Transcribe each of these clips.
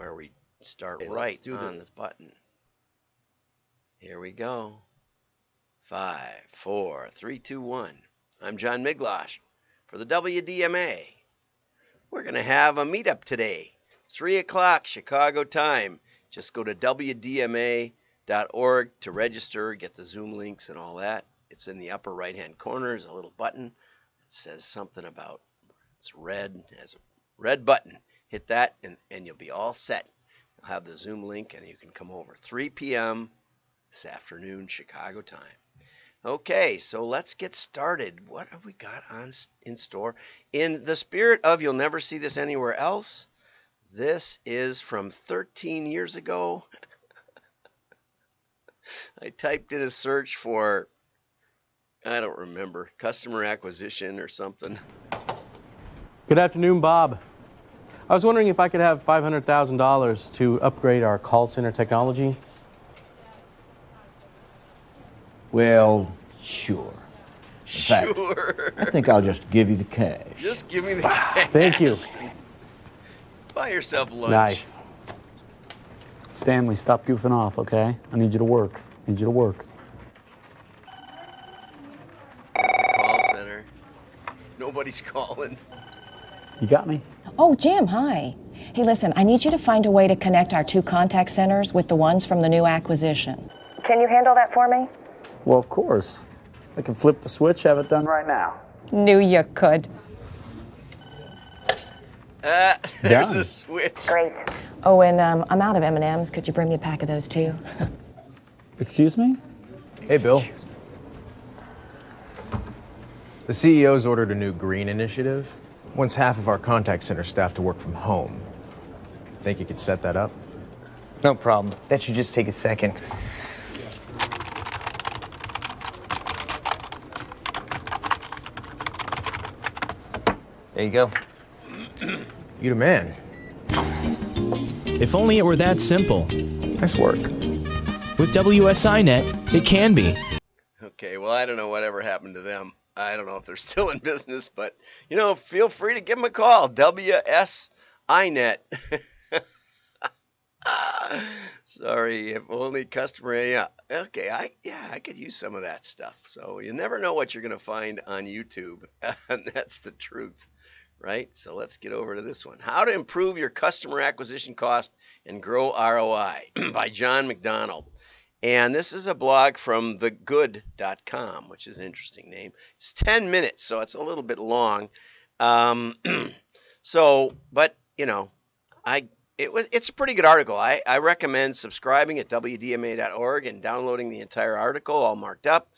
where we start Okay, right on the button. Here we go. 5, 4, 3, 2, 1. I'm John Miglosh for the WDMA. We're going to have a meetup today, 3 o'clock Chicago time. Just go to WDMA.org to register, get the Zoom links and all that. It's in the upper right-hand corner. There's a little button that says something about, it's red, it has a red button. Hit that and you'll be all set. You'll have the Zoom link and you can come over 3 p.m. this afternoon, Chicago time. Okay, so let's get started. What have we got in store? In the spirit of you'll never see this anywhere else, this is from 13 years ago. I typed in a search for, I don't remember, customer acquisition or something. Good afternoon, Bob. I was wondering if I could have $500,000 to upgrade our call center technology. Well, sure. In fact, I think I'll just give you the cash. Just give me the cash. Thank you. Buy yourself lunch. Nice. Stanley, stop goofing off, okay? I need you to work. I need you to work. Call center. Nobody's calling. You got me? Oh, Jim, hi. Hey, listen, I need you to find a way to connect our 2 contact centers with the ones from the new acquisition. Can you handle that for me? Well, of course. I can flip the switch, have it done right now. Knew you could. There's Done. a switch. Great. Oh, and I'm out of M&Ms. Could you bring me a pack of those, too? Excuse me? Hey, Bill. The CEO's ordered a new green initiative. Wants half of our contact center staff to work from home. Think you could set that up? No problem. That should just take a second. There you go. You the man. If only it were that simple. Nice work. With WSINet, it can be. Okay, well, I don't know whatever happened to them. I don't know if they're still in business, but, feel free to give them a call. WSINet. Sorry, if only customer. Yeah, okay, I could use some of that stuff. So you never know what you're going to find on YouTube, and that's the truth, right? So let's get over to this one. How to Improve Your Customer Acquisition Cost and Grow ROI by John McDonald. And this is a blog from thegood.com, which is an interesting name. It's 10 minutes, so it's a little bit long. It's a pretty good article. I recommend subscribing at WDMA.org and downloading the entire article, all marked up.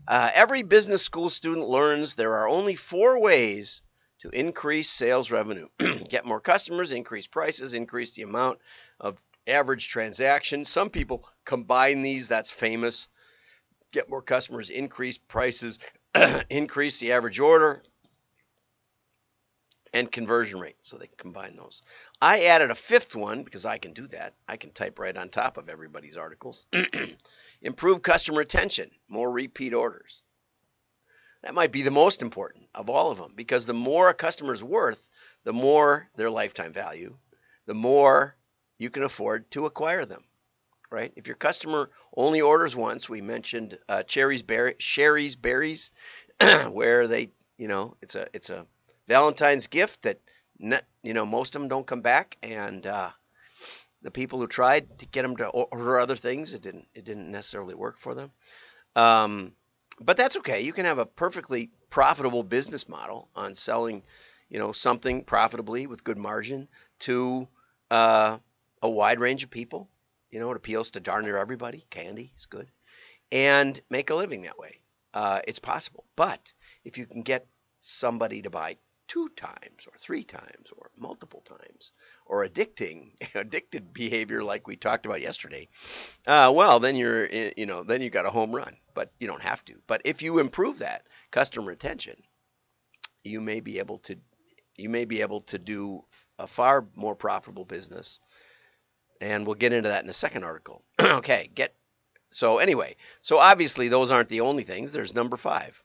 Every business school student learns there are only 4 ways to increase sales revenue. Get more customers, increase prices, increase the amount of average transaction. Some people combine these. That's famous. Get more customers, increase prices, increase the average order, and conversion rate. So they combine those. I added a 5th one because I can do that. I can type right on top of everybody's articles. Improve customer retention, more repeat orders. That might be the most important of all of them, because the more a customer's worth, the more their lifetime value, the more you can afford to acquire them, right? If your customer only orders once, we mentioned Sherry's Berries, where they, it's a Valentine's gift that, most of them don't come back, and the people who tried to get them to order other things, it didn't necessarily work for them. But that's okay. You can have a perfectly profitable business model on selling, something profitably with good margin to a wide range of people. It appeals to darn near everybody. Candy is good. And make a living that way. It's possible. But if you can get somebody to buy 2 times or 3 times or multiple times, or addicted behavior like we talked about yesterday, well, then then you got a home run. But you don't have to. But if you improve that customer retention, you may be able to do a far more profitable business. And we'll get into that in a second article. Okay, so obviously those aren't the only things. There's number 5.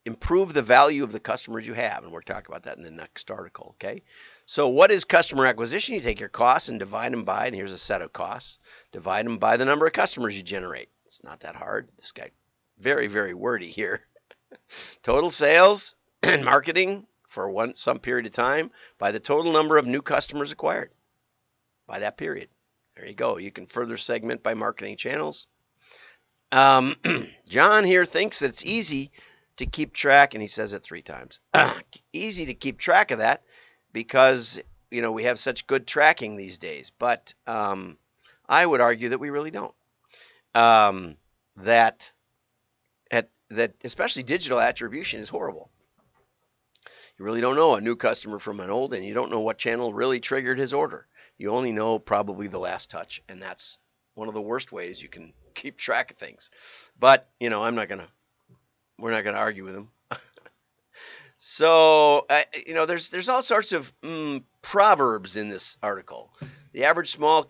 improve the value of the customers you have. And we'll talk about that in the next article, okay? So what is customer acquisition? You take your costs and divide them by, and here's a set of costs, divide them by the number of customers you generate. It's not that hard. This guy, very, very wordy here. Total sales and marketing for some period of time by the total number of new customers acquired by that period. There you go. You can further segment by marketing channels. John here thinks that it's easy to keep track, and he says it 3 times. Easy to keep track of that because, you know, we have such good tracking these days. But I would argue that we really don't. That especially digital attribution is horrible. You really don't know a new customer from an old, and you don't know what channel really triggered his order. You only know probably the last touch, and that's one of the worst ways you can keep track of things. But, you know, we're not going to argue with him. So, you know, there's all sorts of proverbs in this article. The average small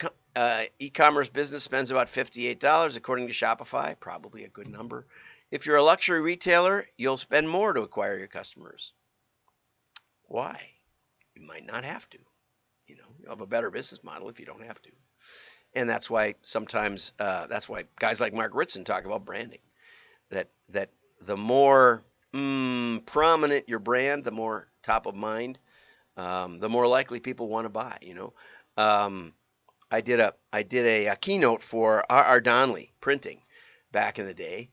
e-commerce business spends about $58 according to Shopify, probably a good number. If you're a luxury retailer, you'll spend more to acquire your customers. Why? You might not have to. You know, you'll have a better business model if you don't have to. And that's why sometimes, that's why guys like Mark Ritson talk about branding. That the more prominent your brand, the more top of mind, the more likely people want to buy. You know, I did a keynote for R.R. Donnelley Printing back in the day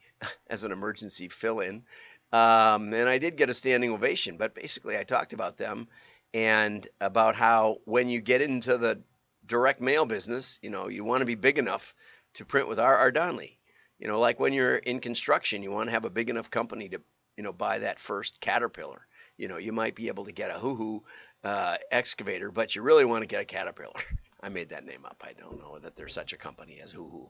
as an emergency fill-in, and I did get a standing ovation. But basically, I talked about them and about how when you get into the direct mail business, you know, you want to be big enough to print with R.R. Donnelley. You know, like when you're in construction, you want to have a big enough company to, you know, buy that first Caterpillar. You know, you might be able to get a hoo-hoo excavator, but you really want to get a Caterpillar. I made that name up. I don't know that there's such a company as hoo-hoo.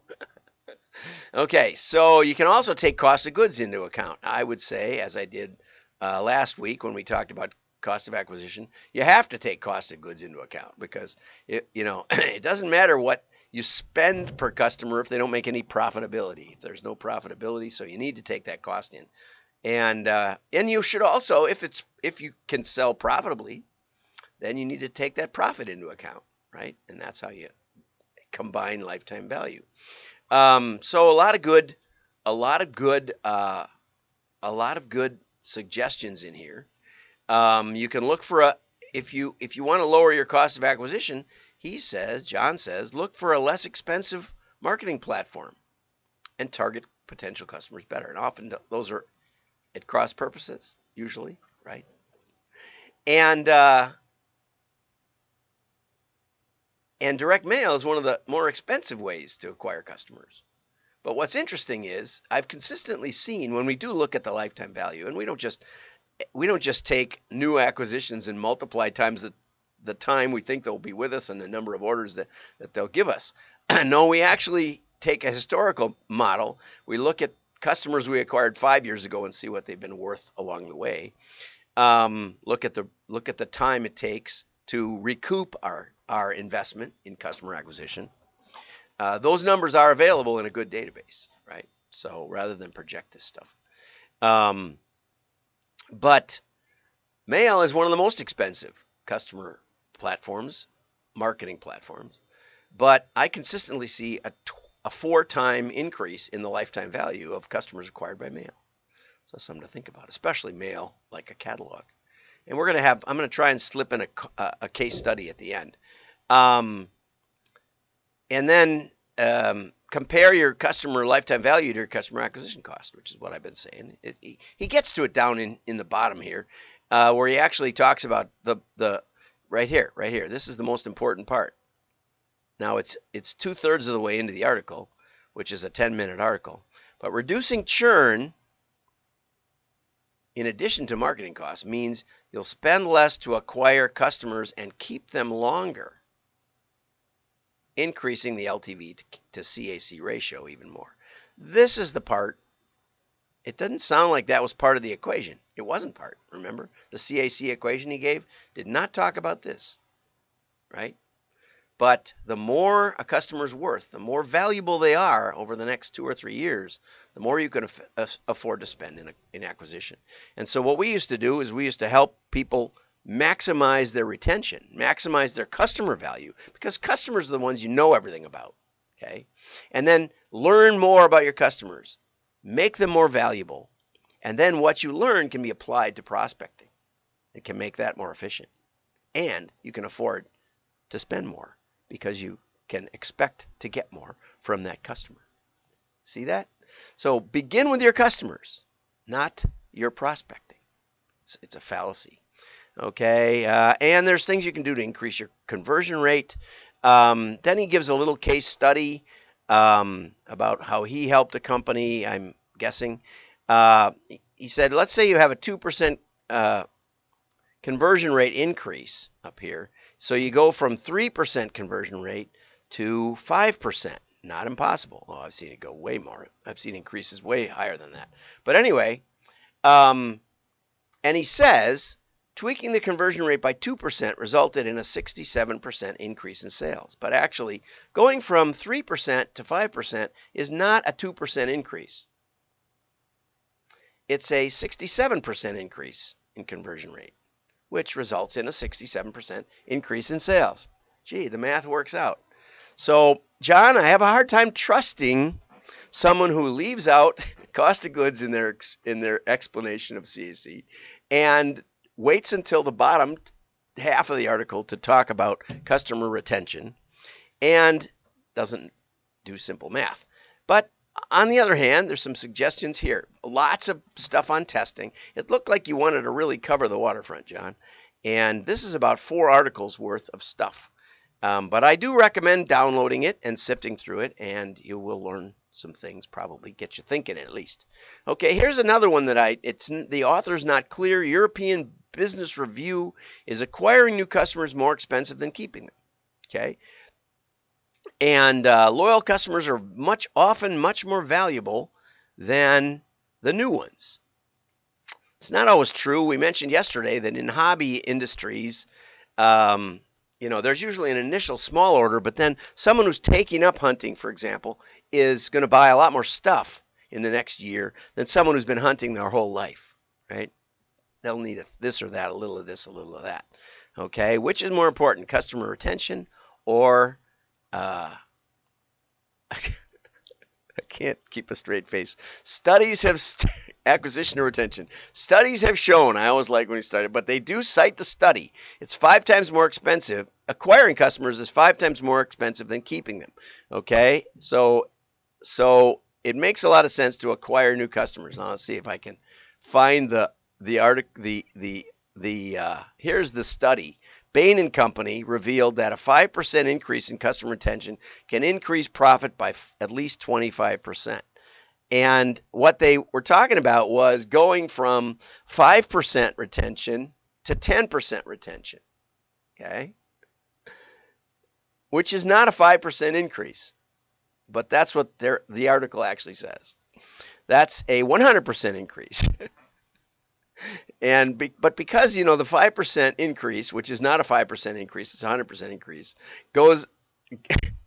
Okay, so you can also take cost of goods into account. I would say, as I did last week when we talked about cost of acquisition, you have to take cost of goods into account because you know, it doesn't matter what you spend per customer if they don't make any profitability. If there's no profitability, so you need to take that cost in, and you should also, if you can sell profitably, then you need to take that profit into account, right? And that's how you combine lifetime value. So a lot of good suggestions in here. You can look for if you want to lower your cost of acquisition, John says, look for a less expensive marketing platform and target potential customers better. And often those are at cross purposes, usually, right? And direct mail is one of the more expensive ways to acquire customers. But what's interesting is I've consistently seen when we do look at the lifetime value, and we don't just take new acquisitions and multiply times the time we think they'll be with us and the number of orders that they'll give us. No, we actually take a historical model. We look at customers we acquired 5 years ago and see what they've been worth along the way. Look at the time it takes to recoup our investment in customer acquisition. Those numbers are available in a good database, right? So rather than project this stuff. But mail is one of the most expensive customer platforms, marketing platforms. But I consistently see a 4-time increase in the lifetime value of customers acquired by mail. So that's something to think about, especially mail like a catalog. And I'm going to try and slip in a case study at the end. And then compare your customer lifetime value to your customer acquisition cost, which is what I've been saying. He gets to it down in the bottom here, where he actually talks about the right here. This is the most important part. Now it's 2/3 of the way into the article, which is a 10-minute article. But reducing churn, in addition to marketing costs, means you'll spend less to acquire customers and keep them longer, increasing the LTV to CAC ratio even more. This is the part. It doesn't sound like that was part of the equation. It wasn't part, remember? The CAC equation he gave did not talk about this, right? But the more a customer's worth, the more valuable they are over the next 2 or 3 years, the more you can afford to spend in acquisition. And so what we used to do is we used to help people maximize their retention, maximize their customer value, because customers are the ones you know everything about, okay? And then learn more about your customers, make them more valuable, and then what you learn can be applied to prospecting. It can make that more efficient. And you can afford to spend more because you can expect to get more from that customer. See that? So begin with your customers, not your prospecting. It's a fallacy. Okay, and there's things you can do to increase your conversion rate. Then he gives a little case study about how he helped a company, I'm guessing. He said, let's say you have a 2% conversion rate increase up here. So you go from 3% conversion rate to 5%. Not impossible. Oh, I've seen it go way more. I've seen increases way higher than that. But anyway, and he says, tweaking the conversion rate by 2% resulted in a 67% increase in sales. But actually, going from 3% to 5% is not a 2% increase. It's a 67% increase in conversion rate, which results in a 67% increase in sales. Gee, the math works out. So, John, I have a hard time trusting someone who leaves out cost of goods in their explanation of CAC and waits until the bottom half of the article to talk about customer retention and doesn't do simple math. But on the other hand, there's some suggestions here. Lots of stuff on testing. It looked like you wanted to really cover the waterfront, John. And this is about 4 articles worth of stuff. But I do recommend downloading it and sifting through it, and you will learn some things, probably get you thinking at least. Okay, here's another one that the author's not clear. European Business Review is acquiring new customers more expensive than keeping them. Okay, and loyal customers are often much more valuable than the new ones. It's not always true. We mentioned yesterday that in hobby industries, there's usually an initial small order, but then someone who's taking up hunting, for example, is going to buy a lot more stuff in the next year than someone who's been hunting their whole life, right? They'll need this or that, a little of this, a little of that. Okay, which is more important, customer retention or I can't keep a straight face. Acquisition or retention. Studies have shown, I always like when he started, but they do cite the study. It's 5 times more expensive. Acquiring customers is 5 times more expensive than keeping them. Okay, so it makes a lot of sense to acquire new customers. Now let's see if I can find the article. Here's the study. Bain & Company revealed that a 5% increase in customer retention can increase profit by at least 25%. And what they were talking about was going from 5% retention to 10% retention, okay? Which is not a 5% increase, but that's what the article actually says. That's a 100% increase. But because, the 5% increase, which is not a 5% increase, it's a 100% increase,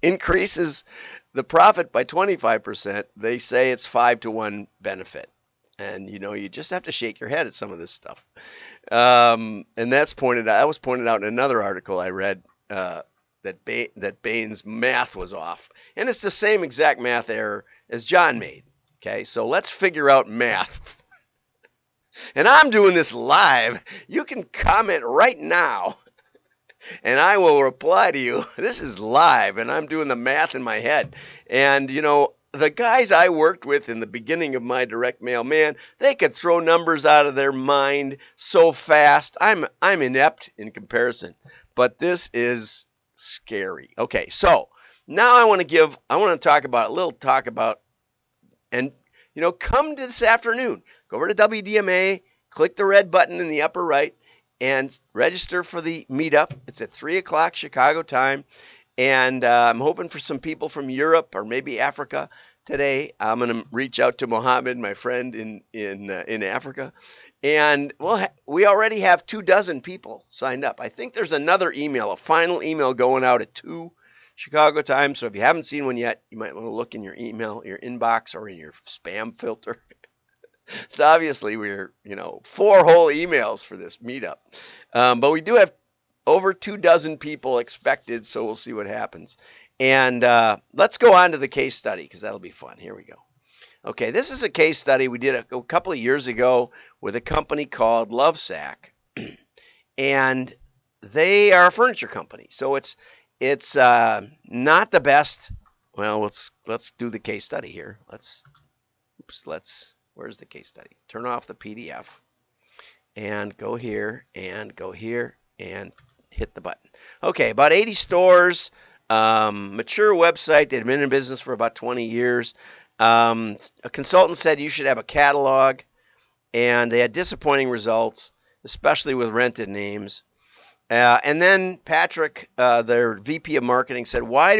increases the profit by 25%, they say it's 5-to-1 benefit. And, you just have to shake your head at some of this stuff. And that was pointed out in another article I read that Bain's math was off. And it's the same exact math error as John made. Okay, so let's figure out math. And I'm doing this live. You can comment right now, and I will reply to you. This is live, and I'm doing the math in my head. And, the guys I worked with in the beginning of my direct mail, man, they could throw numbers out of their mind so fast. I'm inept in comparison, but this is scary. Okay, so now I want to talk about, and come to this afternoon. Go over to WDMA, click the red button in the upper right, and register for the meetup. It's at 3 o'clock Chicago time, and I'm hoping for some people from Europe or maybe Africa today. I'm going to reach out to Mohammed, my friend in Africa, and we already have 24 people signed up. I think there's another email, a final email going out at 2 Chicago Times. So if you haven't seen one yet, you might want to look in your email, your inbox, or in your spam filter. So obviously we're, 4 whole emails for this meetup. But we do have over 24 people expected, so we'll see what happens. And let's go on to the case study because that'll be fun. Here we go. Okay, this is a case study we did a couple of years ago with a company called Lovesac. And they are a furniture company. So it's not the best. Well, let's do the case study here. Where's the case study? Turn off the PDF and go here and hit the button. Okay, about 80 stores, mature website. They'd been in business for about 20 years. A consultant said you should have a catalog, and they had disappointing results, especially with rented names. And then Patrick, their VP of marketing, said, why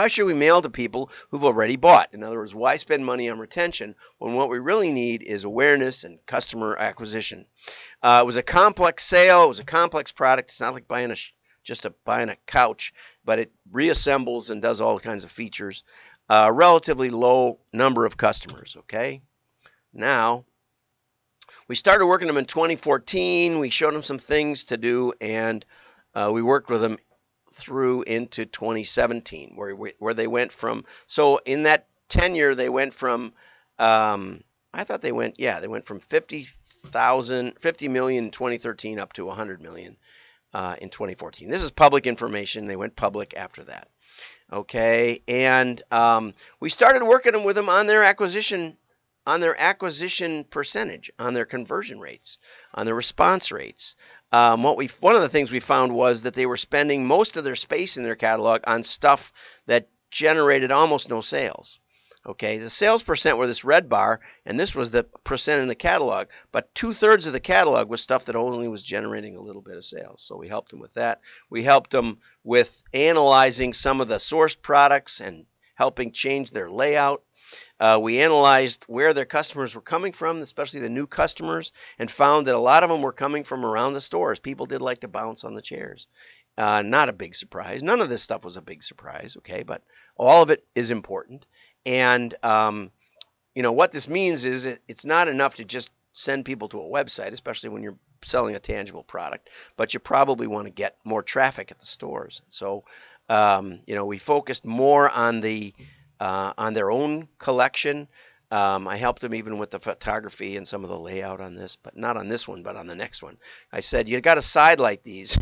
should we mail to people who've already bought? In other words, why spend money on retention when what we really need is awareness and customer acquisition? It was a complex sale. It was a complex product. It's not like buying a couch, but it reassembles and does all kinds of features. Relatively low number of customers, okay? Now, we started working them in 2014. We showed them some things to do, and we worked with them through into 2017, where they went from. So in that tenure, they went from. They went from 50 million in 2013 up to 100 million in 2014. This is public information. They went public after that. Okay, and we started working with them on their acquisition percentage, on their conversion rates, on their response rates. One of the things we found was that they were spending most of their space in their catalog on stuff that generated almost no sales. Okay, the sales percent were this red bar, and this was the percent in the catalog, but 2/3 of the catalog was stuff that only was generating a little bit of sales. So we helped them with that. We helped them with analyzing some of the sourced products and helping change their layout. We analyzed where their customers were coming from, especially the new customers, and found that a lot of them were coming from around the stores. People did like to bounce on the chairs. Not a big surprise. None of this stuff was a big surprise, okay, but all of it is important. And, what this means is it's not enough to just send people to a website, especially when you're selling a tangible product, but you probably want to get more traffic at the stores. So, we focused more on on their own collection. I helped them even with the photography and some of the layout on this, but not on this one, but on the next one. I said, you got to sidelight these.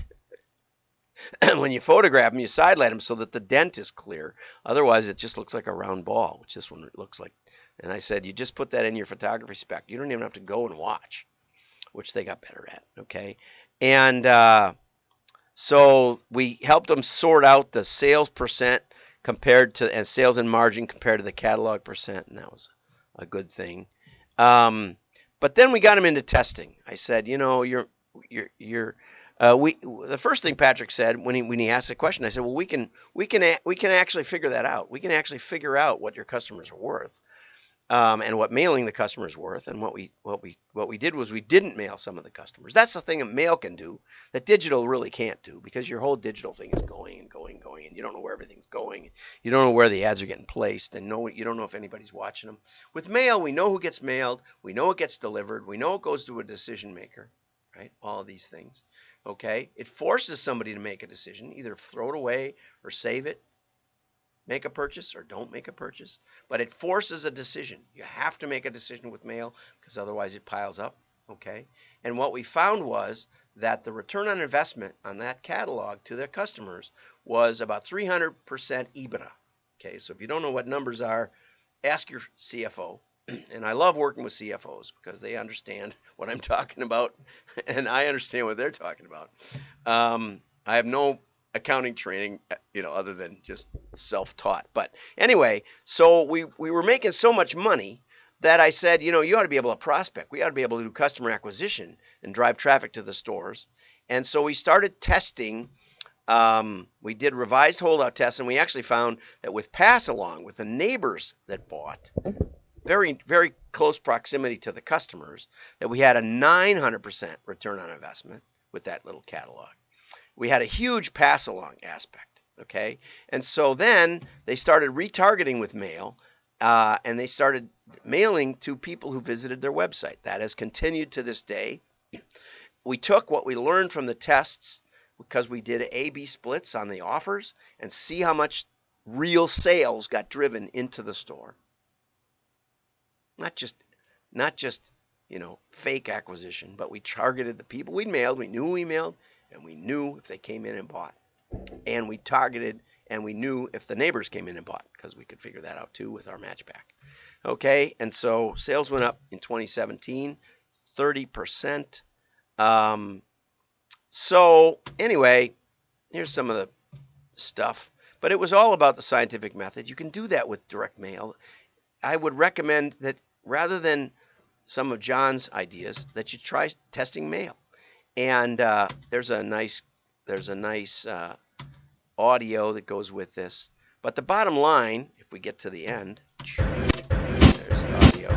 When you photograph them, you sidelight them so that the dent is clear. Otherwise, it just looks like a round ball, which this one looks like. And I said, you just put that in your photography spec. You don't even have to go and watch, which they got better at, okay? And so we helped them sort out the sales percent and sales and margin compared to the catalog percent, and that was a good thing. But then we got them into testing. I said, the first thing Patrick said when he asked the question, I said, well, we can actually figure that out. We can actually figure out what your customers are worth, and what mailing the customer is worth. And what we did was we didn't mail some of the customers. That's the thing that mail can do that digital really can't do, because your whole digital thing is going and going, and you don't know where everything's going. You don't know where the ads are getting placed, and you don't know if anybody's watching them. With mail, we know who gets mailed. We know it gets delivered. We know it goes to a decision maker, right? All of these things. Okay, it forces somebody to make a decision, either throw it away or save it, make a purchase or don't make a purchase, but it forces a decision. You have to make a decision with mail because otherwise it piles up, okay? And what we found was that the return on investment on that catalog to their customers was about 300% EBITDA, okay? So if you don't know what numbers are, ask your CFO. And I love working with CFOs because they understand what I'm talking about, and I understand what they're talking about. I have no accounting training, other than just self-taught. But anyway, so we were making so much money that I said, you ought to be able to prospect. We ought to be able to do customer acquisition and drive traffic to the stores. And so we started testing. We did revised holdout tests, and we actually found that with pass along, with the neighbors that bought, very, very close proximity to the customers, that we had a 900% return on investment with that little catalog. We had a huge pass along aspect. Okay, and so then they started retargeting with mail, and they started mailing to people who visited their website. That has continued to this day. We took what we learned from the tests, because we did A/B splits on the offers, and see how much real sales got driven into the store. Not just fake acquisition, but we targeted the people we mailed. We knew we mailed, and we knew if they came in and bought. And we targeted, and we knew if the neighbors came in and bought, because we could figure that out too with our match pack. Okay, and so sales went up in 2017, 30%. So anyway, here's some of the stuff. But it was all about the scientific method. You can do that with direct mail. I would recommend that rather than some of John's ideas, that you try testing mail. And there's a nice audio that goes with this. But the bottom line, if we get to the end, there's audio.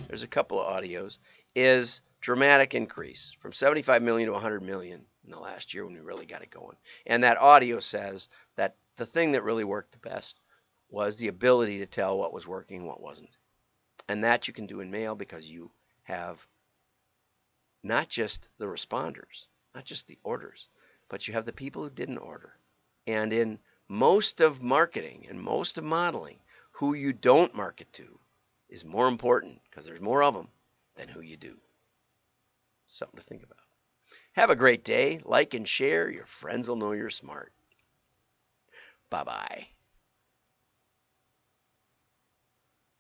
There's a couple of audios. Is dramatic increase from 75 million to 100 million in the last year when we really got it going. And that audio says that the thing that really worked the best was the ability to tell what was working and what wasn't. And that you can do in mail because you have not just the responders, not just the orders, but you have the people who didn't order. And in most of marketing and most of modeling, who you don't market to is more important because there's more of them than who you do. Something to think about. Have a great day. Like and share. Your friends will know you're smart. Bye-bye.